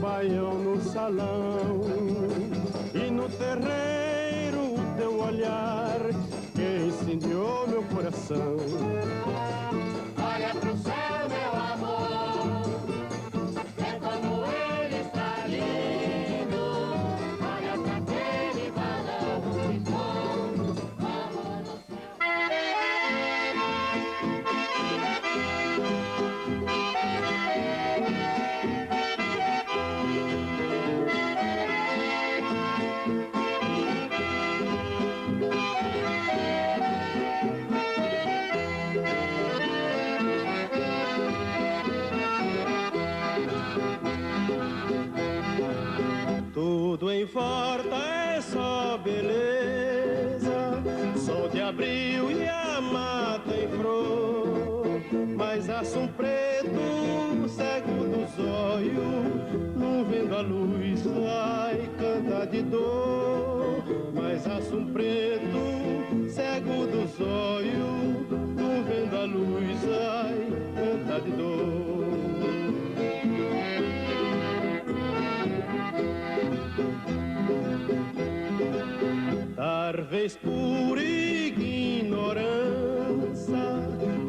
baião no salão e no terreiro o teu olhar que incendiou meu coração. Olha pro céu, meu amor, vê como ele está lindo. Olha pra aquele balão de fogo, vamos no céu. Tudo em volta é só beleza, sol de abril e a mata em flor. Mas aço preto, cego dos olhos, não vendo a luz, ai, canta de dor. Mas aço preto, cego dos olhos, não vendo a luz, ai, canta de dor. Talvez por ignorância,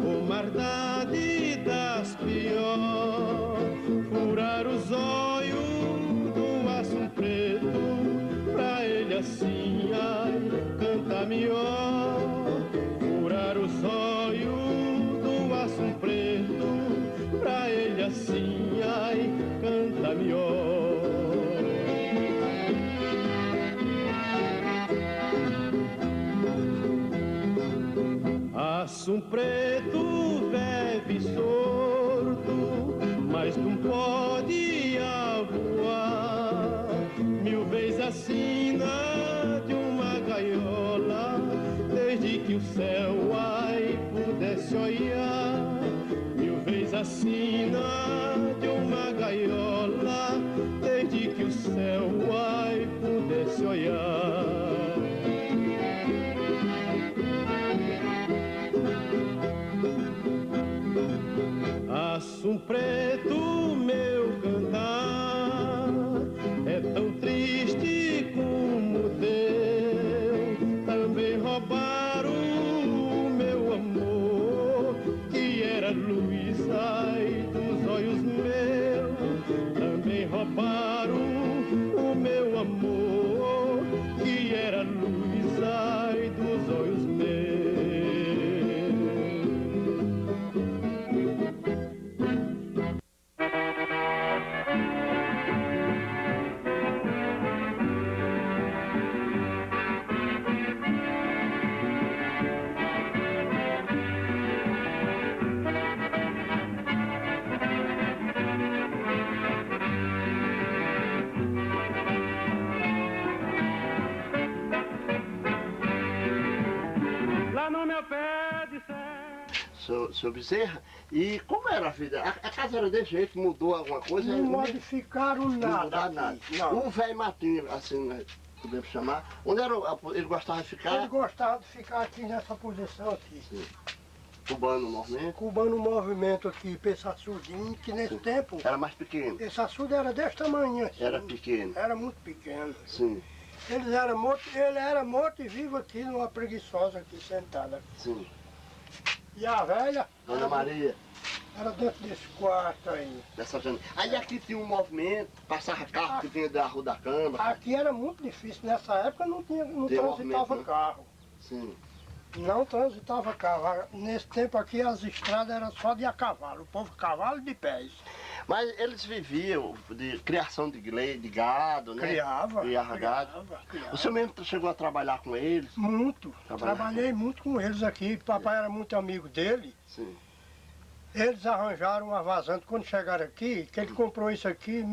ou maldade das pior, furar os olhos do aço preto, pra ele assim, ai, canta melhor. Furar os olhos do aço preto, pra ele assim, ai, canta melhor. Aço preto vive sordo, mas não pode voar. Mil vezes acima de uma gaiola, desde que o céu ai pudesse olhar. Mil vezes acima de uma gaiola, desde que o céu ai pudesse olhar. Aço preto, meu cantar é tão triste como o teu. Também roubaram o meu amor, que era luz, ai, dos olhos meus. Também roubaram o meu amor, que era luz, ai, dos olhos meus. Lá no meu pé de serra. Seu Bezerra, e como era a vida? A casa era desse jeito, mudou alguma coisa? Não modificaram Não nada. mudaram nada. Não. O velho Matinho, assim, né, podemos chamar, onde era, ele gostava de ficar? Ele gostava de ficar aqui nessa posição aqui. Sim. Cubano o movimento? Cubando o movimento aqui, para esse açudinho, que nesse tempo, Era mais pequeno? esse açude era desse tamanho assim. Era pequeno? Era muito pequeno. Sim, Ele era morto e vivo aqui numa preguiçosa aqui, sentada. sim. E a velha Dona Maria, era dentro desse quarto aí. dessa janela. Aí aqui tinha um movimento, passava carro que vinha da Rua da Câmara. Aqui era muito difícil, nessa época não Tem transitava movimento, carro. Sim. Não transitava carro. Nesse tempo aqui as estradas eram só de a cavalo, o povo cavalo de pés. Mas eles viviam de criação de gado, né? Criava gado. criava. O senhor mesmo chegou a trabalhar com eles? Muito. Trabalhava. Trabalhei muito com eles aqui. Papai era muito amigo dele. Sim. Eles arranjaram uma vazante quando chegaram aqui, que ele comprou isso aqui em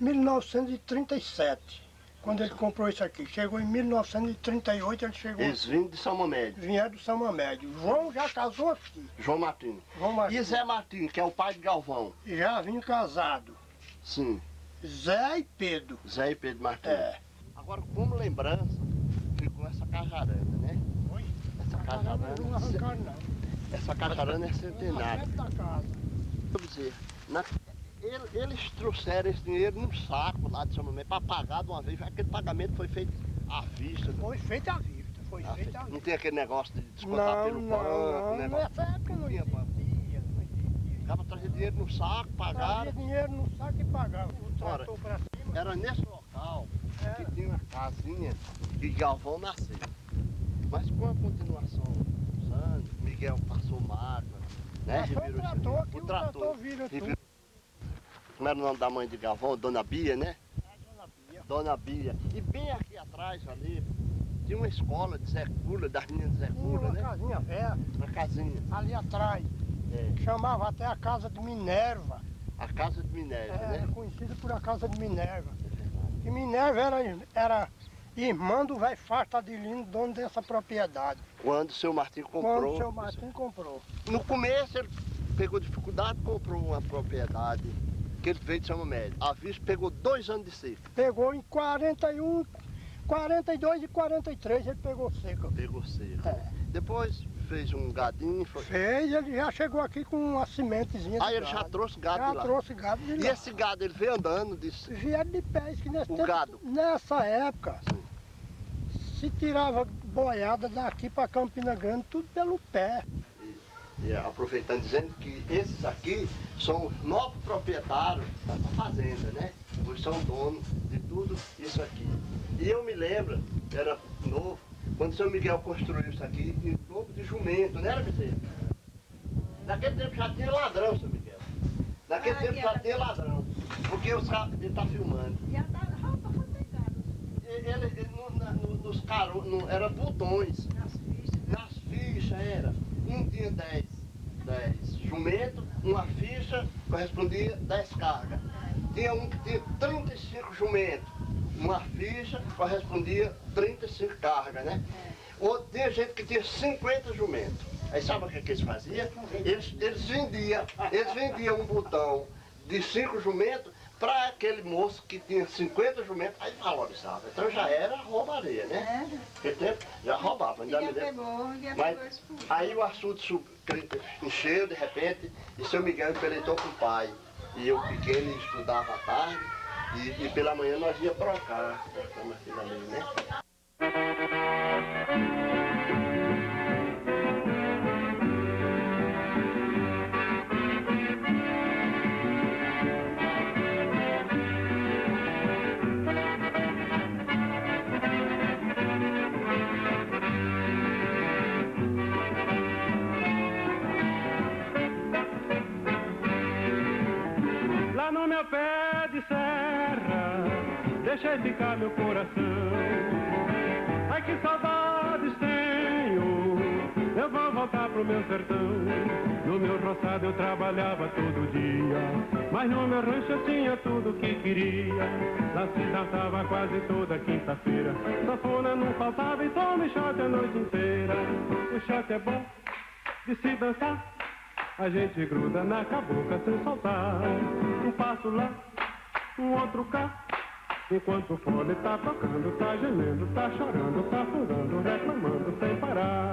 1937. Quando ele comprou isso aqui. Chegou em 1938, ele chegou. Eles vinham de São Mamédio. Vieram do São Mamédio. João já casou aqui. João Martins. João Martins. E Zé Martins, que é o pai de Galvão. Já vinha casado. Sim. Zé e Pedro. Zé e Pedro Martins. É. Agora, como lembrança, ficou essa cajaranda, né? Oi? Essa cajaranda. Não arrancaram, não. Essa caçarana é Na centenária. frente da casa. Vou dizer, eles trouxeram esse dinheiro num saco lá de São Mamé para pagar de uma vez. Aquele pagamento foi feito à vista. Foi feito à vista, foi feito à Não vista. tem aquele negócio de descontar Não, pelo não, banco. não. Negócio. Nessa época não tinha banco. existia, não existia. Acaba trazendo dinheiro no saco, pagaram. Trazia dinheiro no saco e pagava. O trator pra cima. Era nesse local Era. que tinha uma casinha que Galvão nasceu. Mas com a continuação dos anos, Miguel passou máquina, né? Passou o trator, que o trator vira tudo. Como era o nome da mãe de Galvão? Dona Bia, né? Dona Bia. Dona Bia. E bem aqui atrás ali, tinha uma escola de Zé Cula, das meninas de Zé Tinha Cula, uma né? casinha velha, Uma casinha. ali atrás. É, Chamava até a casa de Minerva. a casa de Minério, Era né? conhecida por a casa de Minerva. É verdade. E Minerva era irmã do velho Farta Adelino, dono dessa propriedade. Quando o seu Martim Quando comprou. o seu Martim comprou. No começo ele pegou dificuldade, comprou uma propriedade que ele fez de São Médio. A vista pegou 2 anos de seca. Pegou em 41, 42 e 43 ele pegou seca. Pegou seca. É. Depois fez um gadinho. Fez, ele já chegou aqui com uma sementezinha de Aí ele já gado. trouxe gado Já de lá. trouxe gado de E lá. esse gado ele veio andando, disse. Vieram de pé, isso que nesse O tempo, gado. nessa época, se tirava boiada daqui para Campina Grande, tudo pelo pé. E aproveitando dizendo que esses aqui são os novos proprietários da fazenda, né? Eles são donos de tudo isso aqui. E eu me lembro, era novo, quando o seu Miguel construiu isso aqui, em lobo de jumento, não era, Bezerra? Naquele tempo já tinha ladrão, seu Miguel. Naquele tempo já tinha ladrão. Porque os caras, ele tá filmando. Já tá roupa fantasiada Ele nos caros, era botões. nas fichas. Nas fichas era. Um tinha 10 jumentos, uma ficha correspondia 10 cargas. Tinha um que tinha 35 jumentos, uma ficha correspondia 35 cargas, né? Ou tinha gente que tinha 50 jumentos. Aí sabe o que eles faziam? Eles vendiam um botão de 5 jumentos para aquele moço que tinha 50 jumentos, aí valorizava. Então já era roubaria, né? Naquele tempo já roubava, ainda me Já lembro. pegou, já Mas pegou esse pulo. aí o assunto encheu de repente e seu Miguel empeleitou com o pai. E eu pequeno estudava à tarde e pela manhã nós ia trocar, como aqui também, né? Lá no meu pé de serra, deixei ficar meu coração. Ai que saudades tenho, eu vou voltar pro meu sertão. No meu roçado eu trabalhava todo dia, mas no meu rancho eu tinha tudo que queria. Lá se dançava quase toda quinta-feira, sanfona não faltava e tome shot a noite inteira. O shot é bom de se dançar, a gente gruda na cabocla sem soltar. Um passo lá, um outro cá, enquanto o fole tá tocando, tá gemendo, tá chorando, tá fungando, reclamando sem parar.